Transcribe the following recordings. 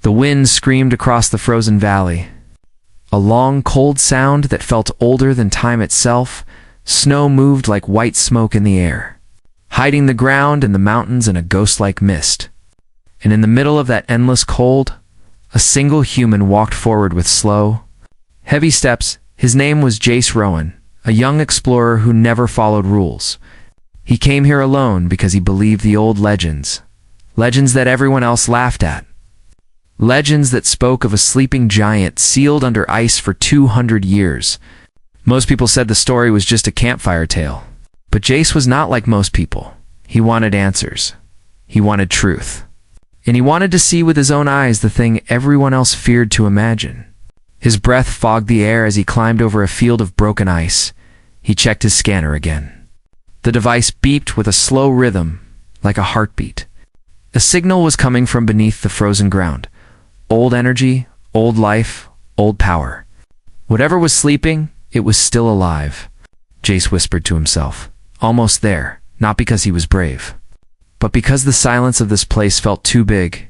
The wind screamed across the frozen valley. A long, cold sound that felt older than time itself. Snow moved like white smoke in the air, hiding the ground and the mountains in a ghost-like mist. And in the middle of that endless cold, a single human walked forward with slow, heavy steps. His name was Jace Rowan, a young explorer who never followed rules. He came here alone because he believed the old legends that everyone else laughed at. Legends that spoke of a sleeping giant sealed under ice for 200 years. Most people said the story was just a campfire tale. But Jace was not like most people. He wanted answers. He wanted truth. And he wanted to see with his own eyes the thing everyone else feared to imagine. His breath fogged the air as he climbed over a field of broken ice. He checked his scanner again. The device beeped with a slow rhythm, like a heartbeat. A signal was coming from beneath the frozen ground. Old energy, old life, old power. Whatever was sleeping, it was still alive. Jace whispered to himself. Almost there, not because he was brave, but because the silence of this place felt too big,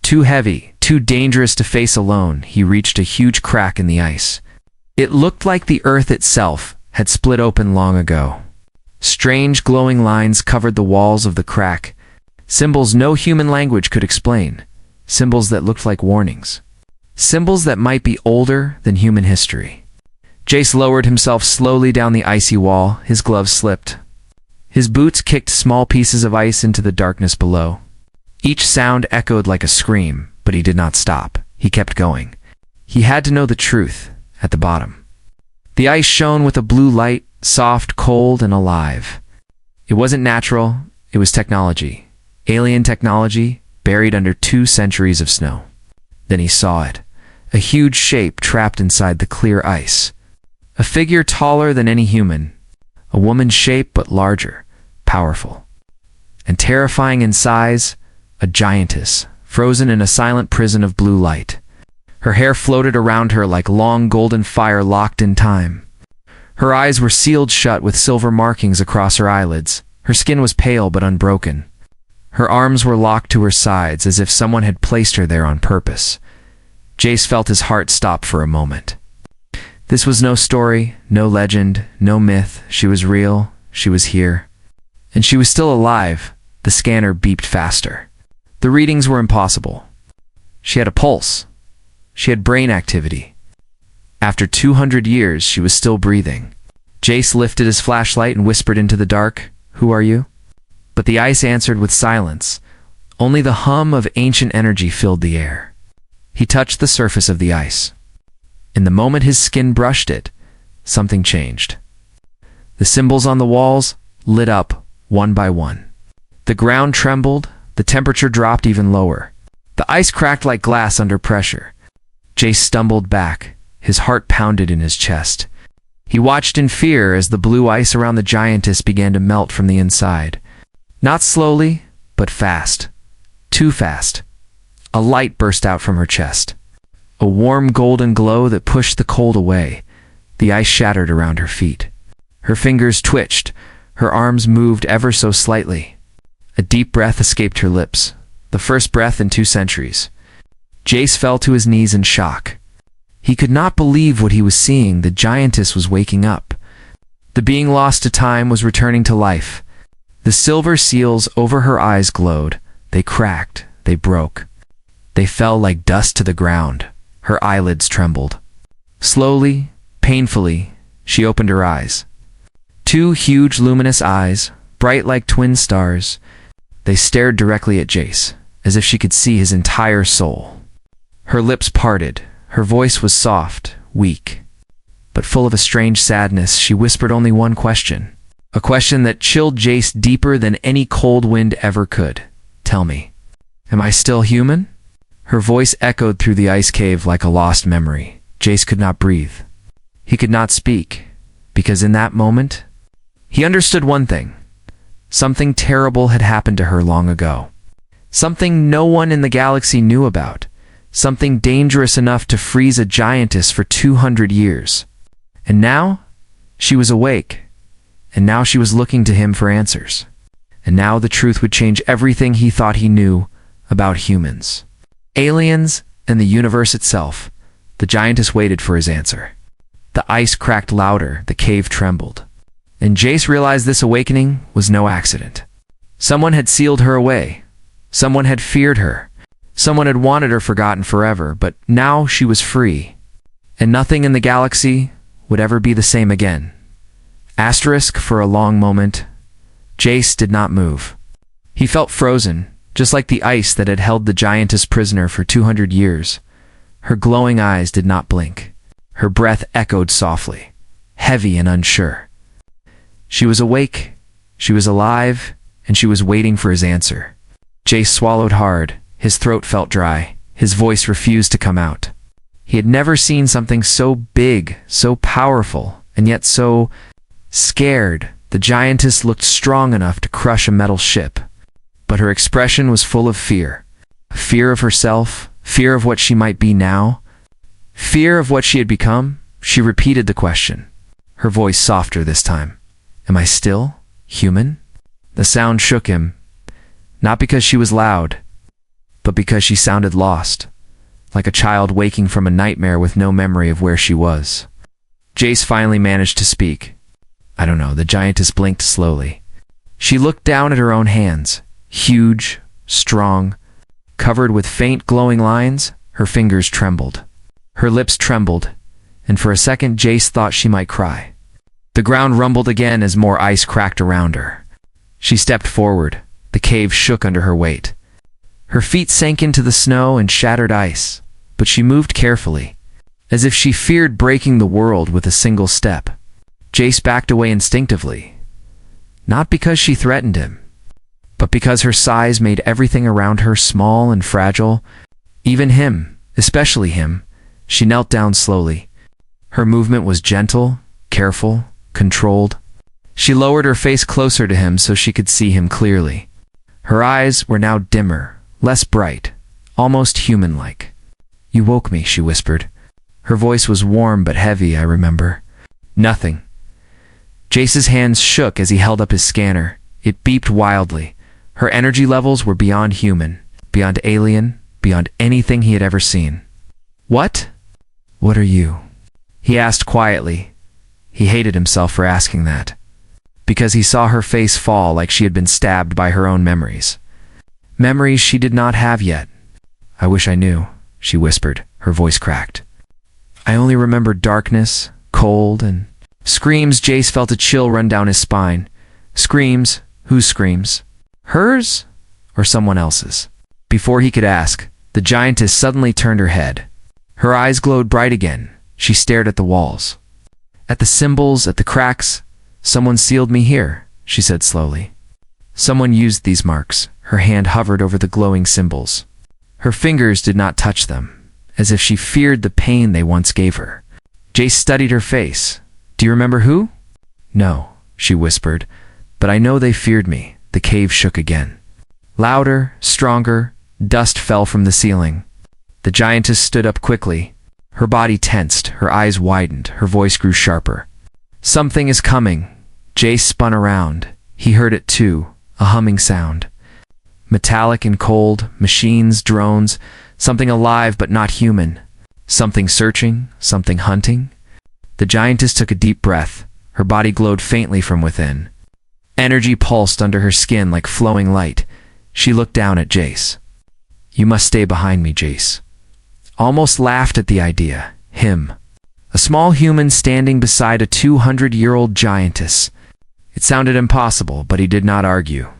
too heavy, too dangerous to face alone. He reached a huge crack in the ice. It looked like the earth itself had split open long ago. Strange glowing lines covered the walls of the crack, symbols no human language could explain, symbols that looked like warnings, symbols that might be older than human history. Jace lowered himself slowly down the icy wall. His gloves slipped. His boots kicked small pieces of ice into the darkness below. Each sound echoed like a scream, but he did not stop. He kept going. He had to know the truth at the bottom. The ice shone with a blue light, soft, cold, and alive. It wasn't natural, it was technology. Alien technology, buried under 2 centuries of snow. Then he saw it. A huge shape trapped inside the clear ice. A figure taller than any human. A woman's shape, but larger, powerful, and terrifying in size. A giantess, frozen in a silent prison of blue light. Her hair floated around her like long golden fire locked in time. Her eyes were sealed shut with silver markings across her eyelids. Her skin was pale but unbroken. Her arms were locked to her sides as if someone had placed her there on purpose. Jace felt his heart stop for a moment. This was no story, no legend, no myth. She was real, she was here. And she was still alive. The scanner beeped faster. The readings were impossible. She had a pulse. She had brain activity. After 200 years, she was still breathing. Jace lifted his flashlight and whispered into the dark, "Who are you?" But the ice answered with silence. Only the hum of ancient energy filled the air. He touched the surface of the ice. In the moment his skin brushed it, something changed. The symbols on the walls lit up one by one. The ground trembled, the temperature dropped even lower. The ice cracked like glass under pressure. Jace stumbled back, his heart pounded in his chest. He watched in fear as the blue ice around the giantess began to melt from the inside. Not slowly, but fast. Too fast. A light burst out from her chest. A warm golden glow that pushed the cold away. The ice shattered around her feet. Her fingers twitched. Her arms moved ever so slightly. A deep breath escaped her lips. The first breath in 2 centuries. Jace fell to his knees in shock. He could not believe what he was seeing. The giantess was waking up. The being lost to time was returning to life. The silver seals over her eyes glowed. They cracked. They broke. They fell like dust to the ground. Her eyelids trembled. Slowly, painfully, she opened her eyes. 2 huge luminous eyes, bright like twin stars. They stared directly at Jace, as if she could see his entire soul. Her lips parted. Her voice was soft, weak, but full of a strange sadness. She whispered only one question. A question that chilled Jace deeper than any cold wind ever could. "Tell me, am I still human?" Her voice echoed through the ice cave like a lost memory. Jace could not breathe. He could not speak, because in that moment, he understood one thing. Something terrible had happened to her long ago. Something no one in the galaxy knew about. Something dangerous enough to freeze a giantess for 200 years. And now, she was awake. And now she was looking to him for answers. And now the truth would change everything he thought he knew about humans. Aliens, and the universe itself. The giantess waited for his answer. The ice cracked louder, the cave trembled. And Jace realized this awakening was no accident. Someone had sealed her away. Someone had feared her. Someone had wanted her forgotten forever, but now she was free. And nothing in the galaxy would ever be the same again. Asterisk, for a long moment, Jace did not move. He felt frozen, just like the ice that had held the giantess prisoner for 200 years. Her glowing eyes did not blink. Her breath echoed softly, heavy and unsure. She was awake, she was alive, and she was waiting for his answer. Jace swallowed hard. His throat felt dry. His voice refused to come out. He had never seen something so big, so powerful, and yet so scared. The giantess looked strong enough to crush a metal ship. But her expression was full of fear. Fear of herself, fear of what she might be now, fear of what she had become. She repeated the question, her voice softer this time. Am I still human? The sound shook him, not because she was loud, but because she sounded lost, like a child waking from a nightmare with no memory of where she was. Jace finally managed to speak. I don't know, the giantess blinked slowly. She looked down at her own hands, huge, strong, covered with faint glowing lines. Her fingers trembled. Her lips trembled, and for a second Jace thought she might cry. The ground rumbled again as more ice cracked around her. She stepped forward. The cave shook under her weight. Her feet sank into the snow and shattered ice, but she moved carefully, as if she feared breaking the world with a single step. Jace backed away instinctively, not because she threatened him, but because her size made everything around her small and fragile. Even him, especially him. She knelt down slowly. Her movement was gentle, careful, controlled. She lowered her face closer to him so she could see him clearly. Her eyes were now dimmer, less bright, almost human-like. You woke me, she whispered. Her voice was warm but heavy, I remember. Nothing. Jace's hands shook as he held up his scanner. It beeped wildly. Her energy levels were beyond human, beyond alien, beyond anything he had ever seen. What? What are you? He asked quietly. He hated himself for asking that, because he saw her face fall like she had been stabbed by her own memories. Memories she did not have yet. I wish I knew, she whispered, her voice cracked. I only remember darkness, cold, and screams. Jace felt a chill run down his spine. Screams? Whose screams? Hers? Or someone else's? Before he could ask, the giantess suddenly turned her head. Her eyes glowed bright again. She stared at the walls. At the symbols, at the cracks. Someone sealed me here, she said slowly. Someone used these marks. Her hand hovered over the glowing symbols. Her fingers did not touch them, as if she feared the pain they once gave her. Jace studied her face. Do you remember who? No, she whispered, but I know they feared me. The cave shook again. Louder, stronger, dust fell from the ceiling. The giantess stood up quickly. Her body tensed, her eyes widened, her voice grew sharper. Something is coming. Jace spun around. He heard it too, a humming sound. Metallic and cold, machines, drones, something alive but not human. Something searching, something hunting. The giantess took a deep breath. Her body glowed faintly from within. Energy pulsed under her skin like flowing light. She looked down at Jace. You must stay behind me, Jace. Almost laughed at the idea. Him. A small human standing beside a 200-year-old giantess. It sounded impossible, but he did not argue.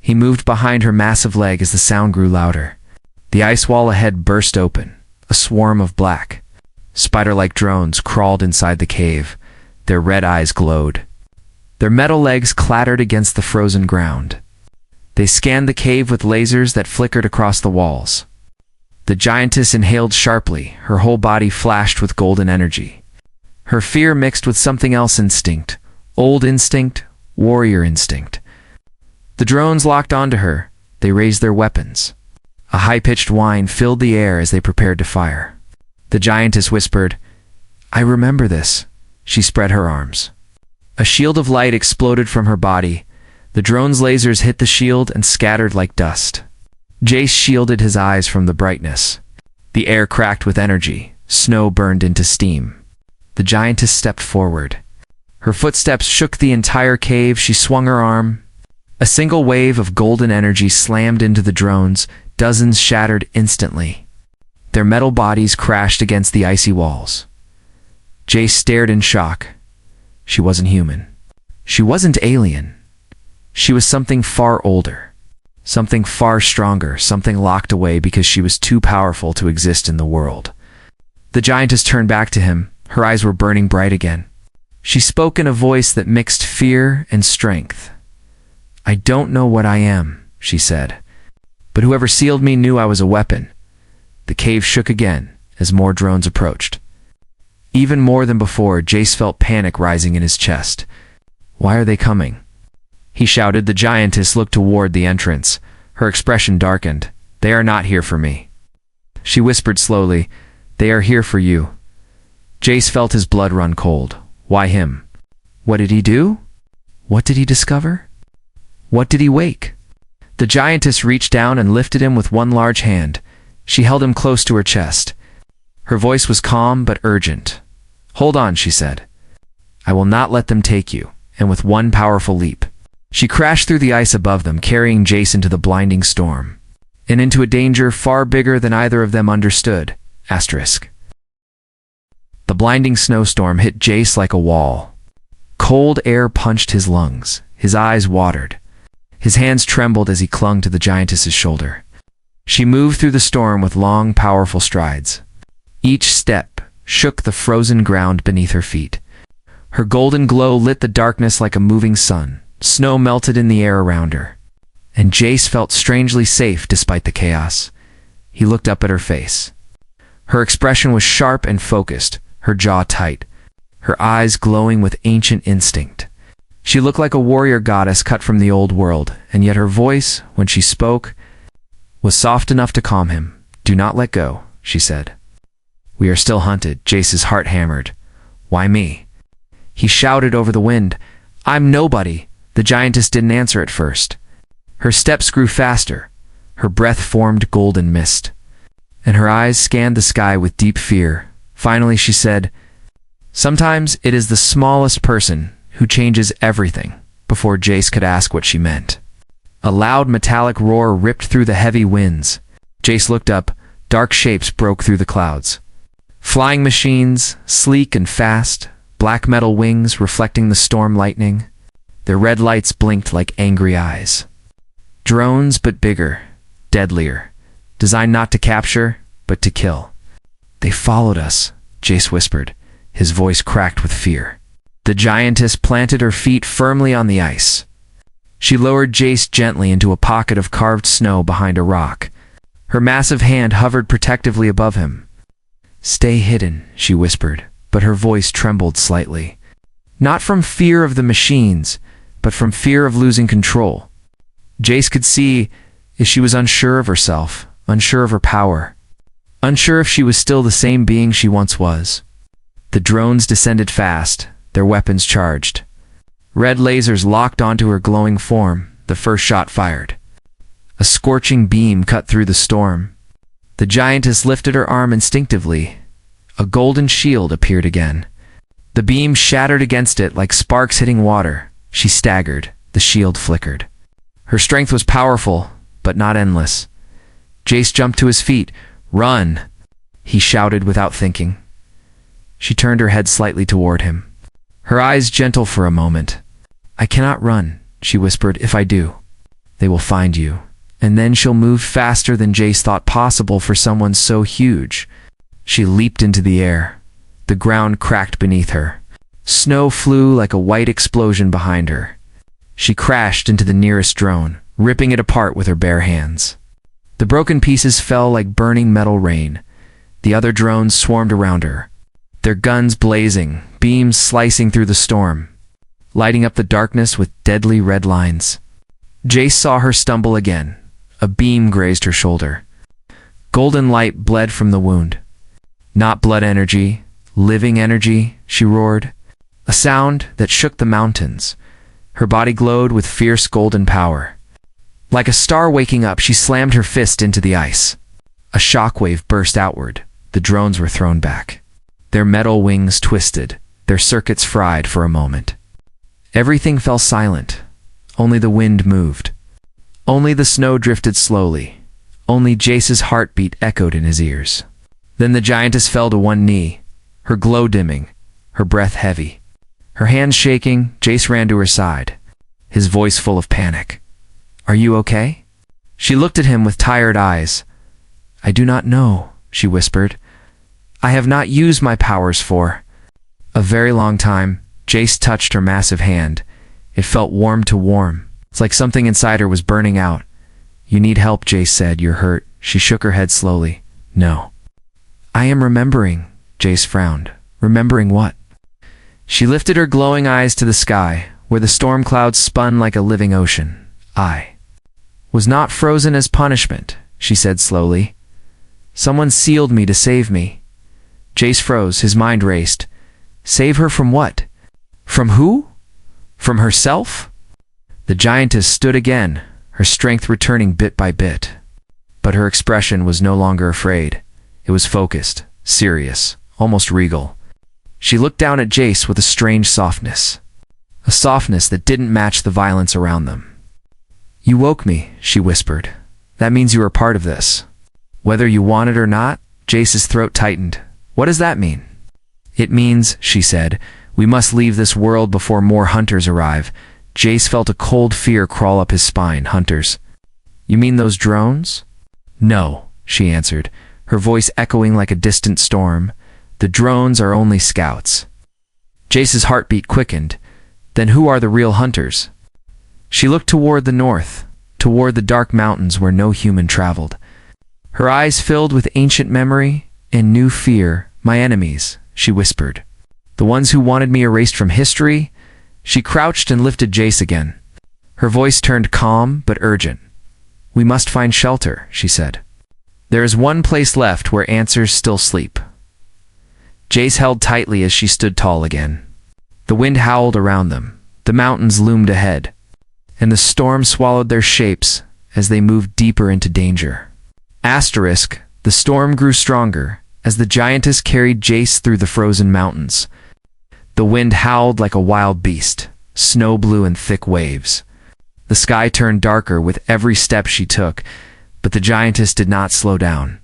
He moved behind her massive leg as the sound grew louder. The ice wall ahead burst open. A swarm of black, spider-like drones crawled inside the cave. Their red eyes glowed. Their metal legs clattered against the frozen ground. They scanned the cave with lasers that flickered across the walls. The giantess inhaled sharply. Her whole body flashed with golden energy. Her fear mixed with something else instinct. Old instinct, warrior instinct. The drones locked onto her. They raised their weapons. A high-pitched whine filled the air as they prepared to fire. The giantess whispered, I remember this. She spread her arms. A shield of light exploded from her body. The drone's lasers hit the shield and scattered like dust. Jace shielded his eyes from the brightness. The air cracked with energy. Snow burned into steam. The giantess stepped forward. Her footsteps shook the entire cave. She swung her arm. A single wave of golden energy slammed into the drones. Dozens shattered instantly. Their metal bodies crashed against the icy walls. Jace stared in shock. She wasn't human. She wasn't alien. She was something far older. Something far stronger, something locked away because she was too powerful to exist in the world. The giantess turned back to him. Her eyes were burning bright again. She spoke in a voice that mixed fear and strength. "I don't know what I am," she said, "but whoever sealed me knew I was a weapon." The cave shook again as more drones approached. Even more than before, Jace felt panic rising in his chest. "Why are they coming?" he shouted. The giantess looked toward the entrance. Her expression darkened. "They are not here for me," she whispered slowly. "They are here for you." Jace felt his blood run cold. Why him? What did he do? What did he discover? What did he wake? The giantess reached down and lifted him with one large hand. She held him close to her chest. Her voice was calm but urgent. "Hold on," she said. "I will not let them take you." And with one powerful leap, she crashed through the ice above them, carrying Jace into the blinding storm. And into a danger far bigger than either of them understood. Asterisk. The blinding snowstorm hit Jace like a wall. Cold air punched his lungs. His eyes watered. His hands trembled as he clung to the giantess's shoulder. She moved through the storm with long, powerful strides. Each step shook the frozen ground beneath her feet. Her golden glow lit the darkness like a moving sun. Snow melted in the air around her. And Jace felt strangely safe despite the chaos. He looked up at her face. Her expression was sharp and focused, her jaw tight, her eyes glowing with ancient instinct. She looked like a warrior goddess cut from the old world, and yet her voice, when she spoke, was soft enough to calm him. "Do not let go," she said. "We are still hunted." Jace's heart hammered. "Why me?" He shouted over the wind. "I'm nobody." The giantess didn't answer at first. Her steps grew faster. Her breath formed golden mist. And her eyes scanned the sky with deep fear. Finally she said, "Sometimes it is the smallest person who changes everything." Before Jace could ask what she meant, a loud metallic roar ripped through the heavy winds. Jace looked up. Dark shapes broke through the clouds. Flying machines, sleek and fast, black metal wings reflecting the storm lightning. Their red lights blinked like angry eyes. Drones, but bigger, deadlier, designed not to capture, but to kill. "They followed us," Jace whispered, his voice cracked with fear. The giantess planted her feet firmly on the ice. She lowered Jace gently into a pocket of carved snow behind a rock. Her massive hand hovered protectively above him. "Stay hidden," she whispered, but her voice trembled slightly. Not from fear of the machines, but from fear of losing control. Jace could see if she was unsure of herself, unsure of her power, unsure if she was still the same being she once was. The drones descended fast, their weapons charged. Red lasers locked onto her glowing form. The first shot fired. A scorching beam cut through the storm. The giantess lifted her arm instinctively. A golden shield appeared again. The beam shattered against it like sparks hitting water. She staggered. The shield flickered. Her strength was powerful, but not endless. Jace jumped to his feet. "Run!" he shouted without thinking. She turned her head slightly toward him, her eyes gentle for a moment. "I cannot run," she whispered. "If I do, they will find you." And then she'll move faster than Jace thought possible for someone so huge. She leaped into the air. The ground cracked beneath her. Snow flew like a white explosion behind her. She crashed into the nearest drone, ripping it apart with her bare hands. The broken pieces fell like burning metal rain. The other drones swarmed around her, their guns blazing, beams slicing through the storm, lighting up the darkness with deadly red lines. Jace saw her stumble again. A beam grazed her shoulder. Golden light bled from the wound. "Not blood energy, living energy," she roared. A sound that shook the mountains. Her body glowed with fierce golden power. Like a star waking up, she slammed her fist into the ice. A shockwave burst outward. The drones were thrown back. Their metal wings twisted, their circuits fried for a moment. Everything fell silent. Only the wind moved. Only the snow drifted slowly. Only Jace's heartbeat echoed in his ears. Then the giantess fell to one knee, her glow dimming, her breath heavy. Her hands shaking, Jace ran to her side, his voice full of panic. "Are you okay?" She looked at him with tired eyes. "I do not know," she whispered. "I have not used my powers for a very long time." Jace touched her massive hand. It felt warm to warm. It's like something inside her was burning out. "You need help," Jace said. "You're hurt." She shook her head slowly. "No." "I am remembering," Jace frowned. "Remembering what?" She lifted her glowing eyes to the sky, where the storm clouds spun like a living ocean. "I was not frozen as punishment," she said slowly. "Someone sealed me to save me." Jace froze, his mind raced. Save her from what? From who? From herself? The giantess stood again, her strength returning bit by bit. But her expression was no longer afraid. It was focused, serious, almost regal. She looked down at Jace with a strange softness. A softness that didn't match the violence around them. "You woke me," she whispered. "That means you are part of this. Whether you want it or not." Jace's throat tightened. "What does that mean?" "It means," she said, "we must leave this world before more hunters arrive." Jace felt a cold fear crawl up his spine. "Hunters? You mean those drones?" "No," she answered, her voice echoing like a distant storm. "The drones are only scouts." Jace's heartbeat quickened. "Then who are the real hunters?" She looked toward the north, toward the dark mountains where no human traveled. Her eyes filled with ancient memory and new fear. "My enemies," she whispered. "The ones who wanted me erased from history." She crouched and lifted Jace again. Her voice turned calm but urgent. "We must find shelter," she said. "There is one place left where answers still sleep." Jace held tightly as she stood tall again. The wind howled around them. The mountains loomed ahead, and the storm swallowed their shapes as they moved deeper into danger. Asterisk, the storm grew stronger as the giantess carried Jace through the frozen mountains. The wind howled like a wild beast, snow blew in thick waves. The sky turned darker with every step she took, but the giantess did not slow down.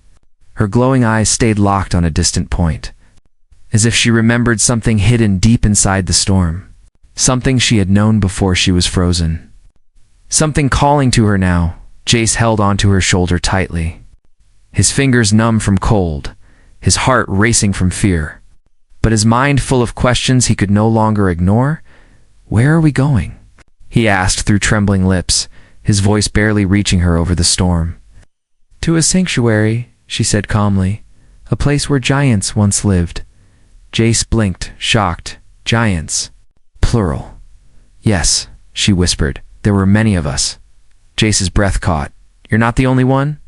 Her glowing eyes stayed locked on a distant point, as if she remembered something hidden deep inside the storm, something she had known before she was frozen. Something calling to her now. Jace held onto her shoulder tightly, his fingers numb from cold, his heart racing from fear, but his mind full of questions he could no longer ignore. "Where are we going?" he asked through trembling lips, his voice barely reaching her over the storm. "To a sanctuary," she said calmly, "a place where giants once lived." Jace blinked, shocked. "Giants? Plural?" "Yes," she whispered. "There were many of us." Jace's breath caught. "You're not the only one?"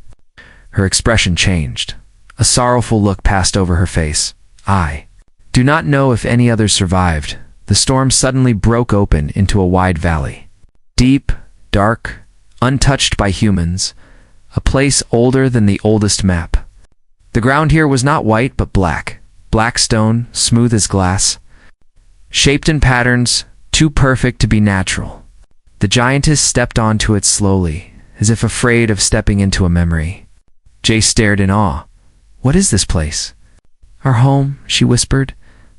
Her expression changed. A sorrowful look passed over her face. "I do not know if any others survived." The storm suddenly broke open into a wide valley. Deep, dark, untouched by humans, a place older than the oldest map. The ground here was not white but black. Black stone, smooth as glass, shaped in patterns too perfect to be natural. The giantess stepped onto it slowly, as if afraid of stepping into a memory. Jace stared in awe. "What is this place?" "Our home," she whispered.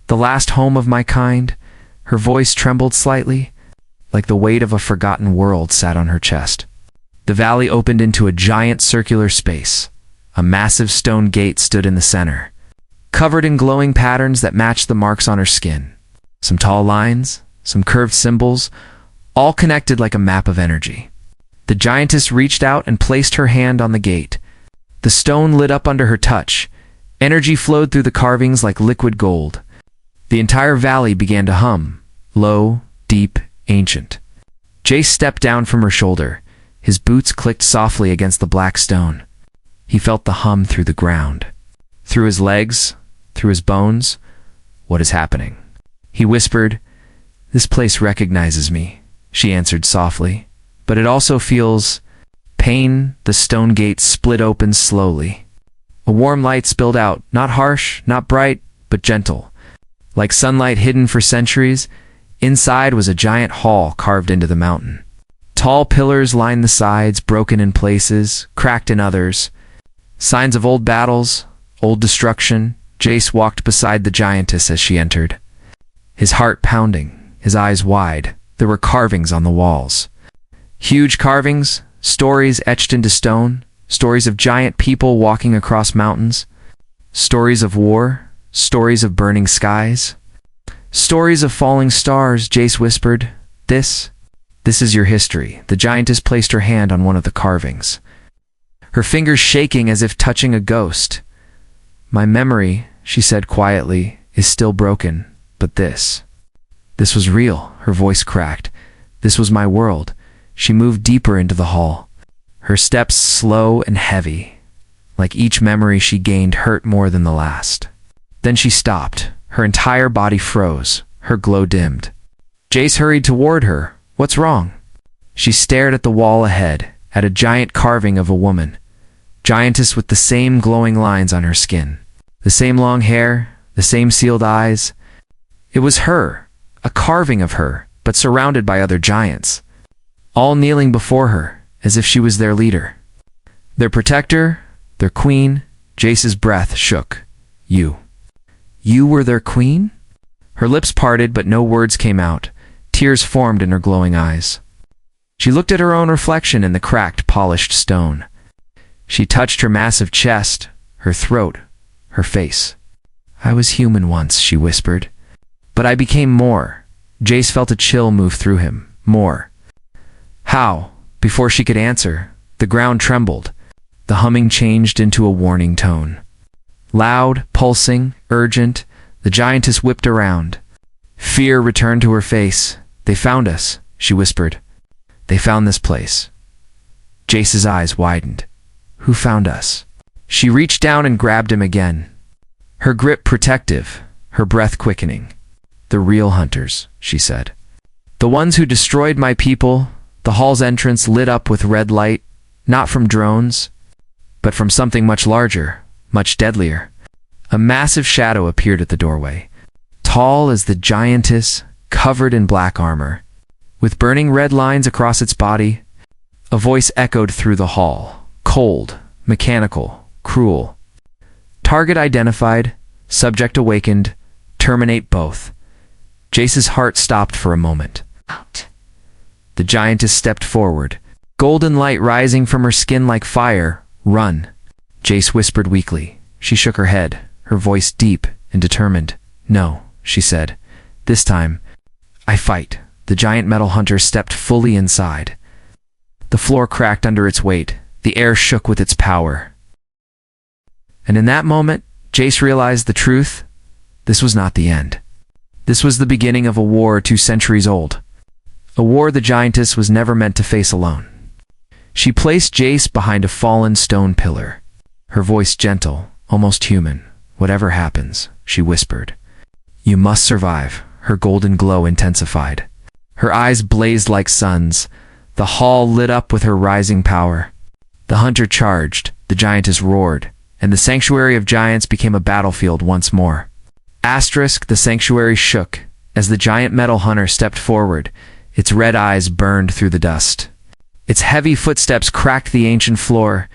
"The last home of my kind." Her voice trembled slightly, like the weight of a forgotten world sat on her chest. The valley opened into a giant circular space. A massive stone gate stood in the center, covered in glowing patterns that matched the marks on her skin. Some tall lines, some curved symbols, all connected like a map of energy. The giantess reached out and placed her hand on the gate. The stone lit up under her touch. Energy flowed through the carvings like liquid gold. The entire valley began to hum, low, deep, ancient. Jace stepped down from her shoulder. His boots clicked softly against the black stone. He felt the hum through the ground, through his legs, through his bones. "What is happening?" he whispered. "This place recognizes me," she answered softly. "But it also feels pain." The stone gate split open slowly. A warm light spilled out, not harsh, not bright, but gentle. Like sunlight hidden for centuries, inside was a giant hall carved into the mountain. Tall pillars lined the sides, broken in places, cracked in others. Signs of old battles, old destruction. Jace walked beside the giantess as she entered. His heart pounding, his eyes wide. There were carvings on the walls. Huge carvings, stories etched into stone, stories of giant people walking across mountains, stories of war, stories of burning skies, stories of falling stars. Jace whispered, This is your history." The giantess placed her hand on one of the carvings, her fingers shaking as if touching a ghost. "My memory," she said quietly, "is still broken, but this was real." Her voice cracked. "This was my world." She moved deeper into the hall, her steps slow and heavy, like each memory she gained hurt more than the last. Then she stopped. Her entire body froze, her glow dimmed. Jace hurried toward her. "What's wrong?" She stared at the wall ahead, at a giant carving of a woman. Giantess with the same glowing lines on her skin, the same long hair, the same sealed eyes. It was her, a carving of her, but surrounded by other giants, all kneeling before her, as if she was their leader, their protector, their queen. Jace's breath shook. You were their queen?" Her lips parted, but no words came out. Tears formed in her glowing eyes. She looked at her own reflection in the cracked, polished stone. She touched her massive chest, her throat, her face. "I was human once," she whispered. "But I became more." Jace felt a chill move through him. More. How? Before she could answer, the ground trembled. The humming changed into a warning tone. Loud, pulsing, urgent, the giantess whipped around. Fear returned to her face. "They found us," she whispered. "They found this place." Jace's eyes widened. "Who found us?" She reached down and grabbed him again, her grip protective, her breath quickening. "The real hunters," she said. "The ones who destroyed my people." The hall's entrance lit up with red light, not from drones, but from something much larger, much deadlier. A massive shadow appeared at the doorway, tall as the giantess, covered in black armor, with burning red lines across its body. A voice echoed through the hall, cold, mechanical, cruel. "Target identified, subject awakened, terminate both." Jace's heart stopped for a moment. "Out." The giantess stepped forward, golden light rising from her skin like fire. "Run," Jace whispered weakly. She shook her head, her voice deep and determined. "No," she said. "This time, I fight." The giant metal hunter stepped fully inside. The floor cracked under its weight. The air shook with its power. And in that moment, Jace realized the truth. This was not the end. This was the beginning of a war 2 centuries old. A war the giantess was never meant to face alone. She placed Jace behind a fallen stone pillar, her voice gentle, almost human. "Whatever happens," she whispered, "you must survive." Her golden glow intensified. Her eyes blazed like suns. The hall lit up with her rising power. The hunter charged, the giantess roared, and the sanctuary of giants became a battlefield once more. The sanctuary shook as the giant metal hunter stepped forward. Its red eyes burned through the dust. Its heavy footsteps cracked the ancient floor.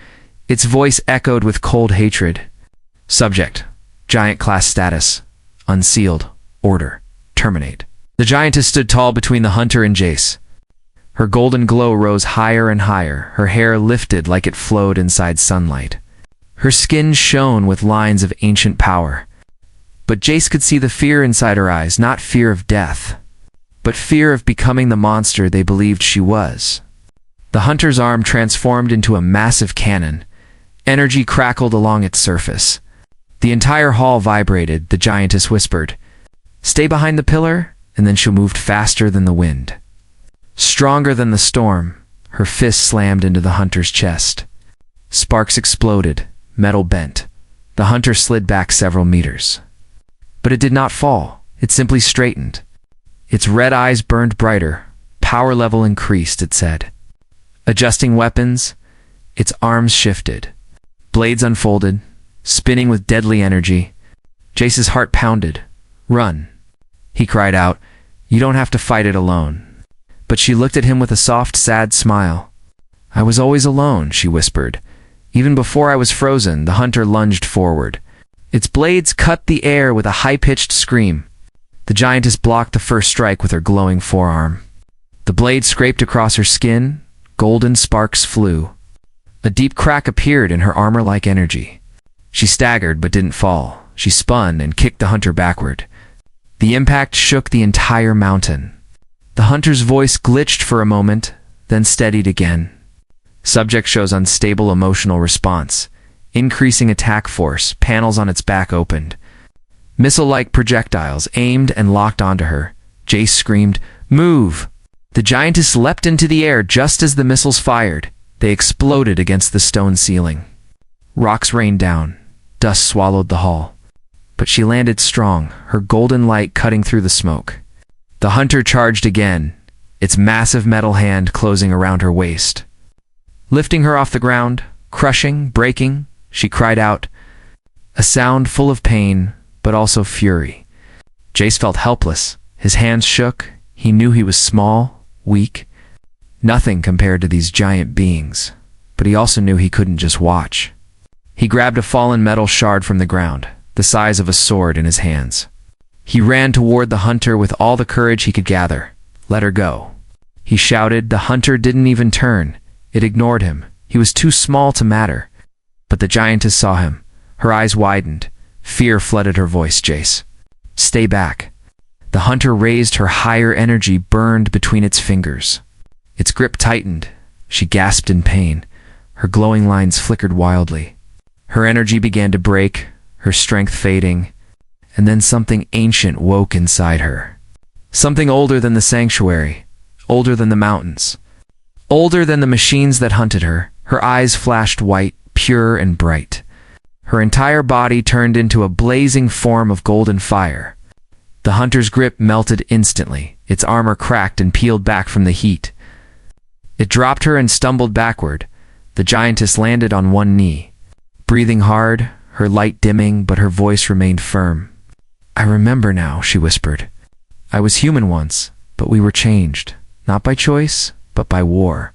Its voice echoed with cold hatred. "Subject, giant class status, unsealed, order, terminate." The giantess stood tall between the hunter and Jace. Her golden glow rose higher and higher, her hair lifted like it flowed inside sunlight. Her skin shone with lines of ancient power. But Jace could see the fear inside her eyes, not fear of death, but fear of becoming the monster they believed she was. The hunter's arm transformed into a massive cannon. Energy crackled along its surface. The entire hall vibrated. The giantess whispered, "Stay behind the pillar," and then she moved faster than the wind. Stronger than the storm, her fist slammed into the hunter's chest. Sparks exploded, metal bent. The hunter slid back several meters. But it did not fall. It simply straightened. Its red eyes burned brighter. Power level increased, it said. Adjusting weapons, its arms shifted. Blades unfolded, spinning with deadly energy. Jace's heart pounded. "Run," he cried out. "You don't have to fight it alone." But she looked at him with a soft, sad smile. "I was always alone," she whispered. Even before I was frozen, the hunter lunged forward. Its blades cut the air with a high-pitched scream. The giantess blocked the first strike with her glowing forearm. The blade scraped across her skin. Golden sparks flew. A deep crack appeared in her armor-like energy. She staggered but didn't fall. She spun and kicked the hunter backward. The impact shook the entire mountain. The hunter's voice glitched for a moment, then steadied again. Subject shows unstable emotional response. Increasing attack force, panels on its back opened. Missile-like projectiles aimed and locked onto her. Jace screamed, "Move!" The giantess leapt into the air just as the missiles fired. They exploded against the stone ceiling. Rocks rained down. Dust swallowed the hall. But she landed strong, her golden light cutting through the smoke. The hunter charged again, its massive metal hand closing around her waist. Lifting her off the ground, crushing, breaking, she cried out, a sound full of pain, but also fury. Jace felt helpless. His hands shook. He knew he was small, weak, nothing compared to these giant beings. But he also knew he couldn't just watch. He grabbed a fallen metal shard from the ground, the size of a sword, in his hands. He ran toward the hunter with all the courage he could gather. "Let her go," he shouted. The hunter didn't even turn. It ignored him. He was too small to matter. But the giantess saw him. Her eyes widened. Fear flooded her voice. "Jace, stay back." The hunter raised. Her higher energy burned between its fingers. Its grip tightened. She gasped in pain. Her glowing lines flickered wildly. Her energy began to break, her strength fading, and then something ancient woke inside her. Something older than the sanctuary, older than the mountains, older than the machines that hunted her. Her eyes flashed white, pure and bright. Her entire body turned into a blazing form of golden fire. The hunter's grip melted instantly. Its armor cracked and peeled back from the heat. It dropped her and stumbled backward. The giantess landed on one knee, breathing hard, her light dimming, but her voice remained firm. "I remember now," she whispered. "I was human once, but we were changed, not by choice, but by war."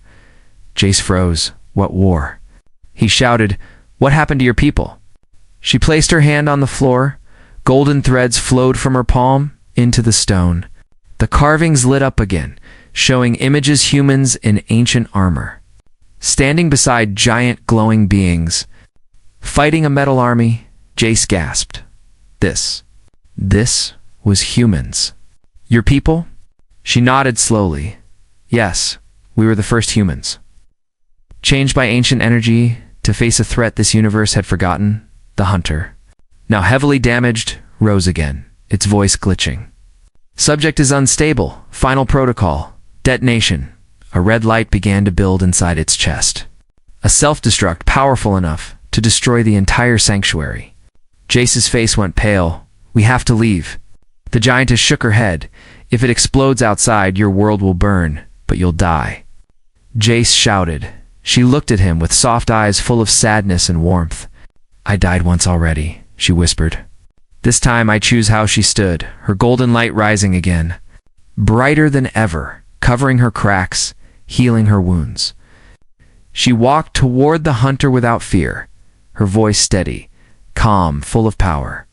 Jace froze. "What war?" He shouted, "What happened to your people?" She placed her hand on the floor. Golden threads flowed from her palm into the stone. The carvings lit up again, showing images humans in ancient armor, standing beside giant glowing beings, fighting a metal army. Jace gasped. This was humans. "Your people?" She nodded slowly. "Yes, we were the first humans. Changed by ancient energy to face a threat this universe had forgotten." The hunter, now heavily damaged, rose again, its voice glitching. "Subject is unstable. Final protocol. Detonation." A red light began to build inside its chest. A self-destruct powerful enough to destroy the entire sanctuary. Jace's face went pale. "We have to leave." The giantess shook her head. "If it explodes outside, your world will burn, but you'll die." Jace shouted. She looked at him with soft eyes full of sadness and warmth. "I died once already," she whispered. This time I choose how she stood, her golden light rising again, brighter than ever, covering her cracks, healing her wounds. She walked toward the hunter without fear, her voice steady, calm, full of power.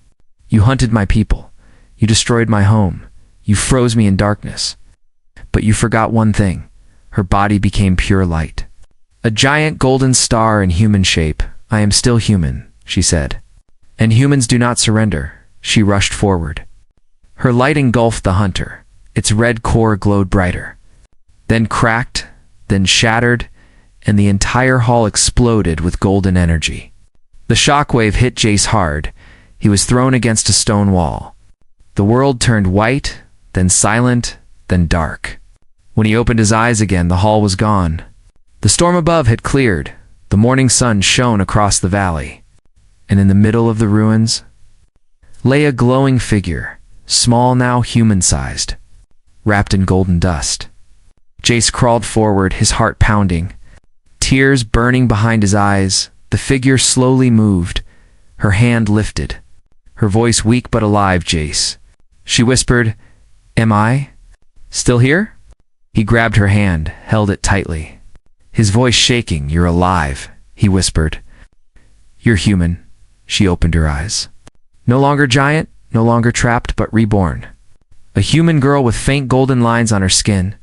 "You hunted my people. You destroyed my home. You froze me in darkness. But you forgot one thing." Her body became pure light. A giant golden star in human shape. "I am still human," she said. "And humans do not surrender." She rushed forward. Her light engulfed the hunter. Its red core glowed brighter. Then cracked, then shattered, and the entire hall exploded with golden energy. The shockwave hit Jace hard. He was thrown against a stone wall. The world turned white, then silent, then dark. When he opened his eyes again, the hall was gone. The storm above had cleared. The morning sun shone across the valley. And in the middle of the ruins lay a glowing figure, small now, human-sized, wrapped in golden dust. Jace crawled forward, his heart pounding, tears burning behind his eyes. The figure slowly moved, Her hand lifted. Her voice weak but alive, Jace. She whispered, "Am I still here?" He grabbed her hand, held it tightly. His voice shaking. "You're alive," he whispered. "You're human." She opened her eyes. No longer giant, no longer trapped, but reborn. A human girl with faint golden lines on her skin.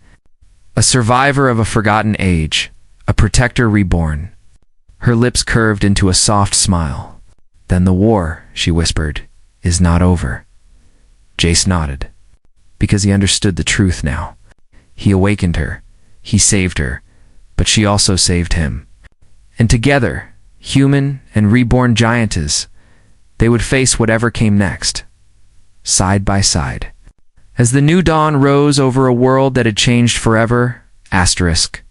A survivor of a forgotten age. A protector reborn. Her lips curved into a soft smile. "Then the war," she whispered, "is not over." Jace nodded, because he understood the truth now. He awakened her. He saved her, but she also saved him. And together, human and reborn giantess, they would face whatever came next, side by side. As the new dawn rose over a world that had changed forever, asterisk,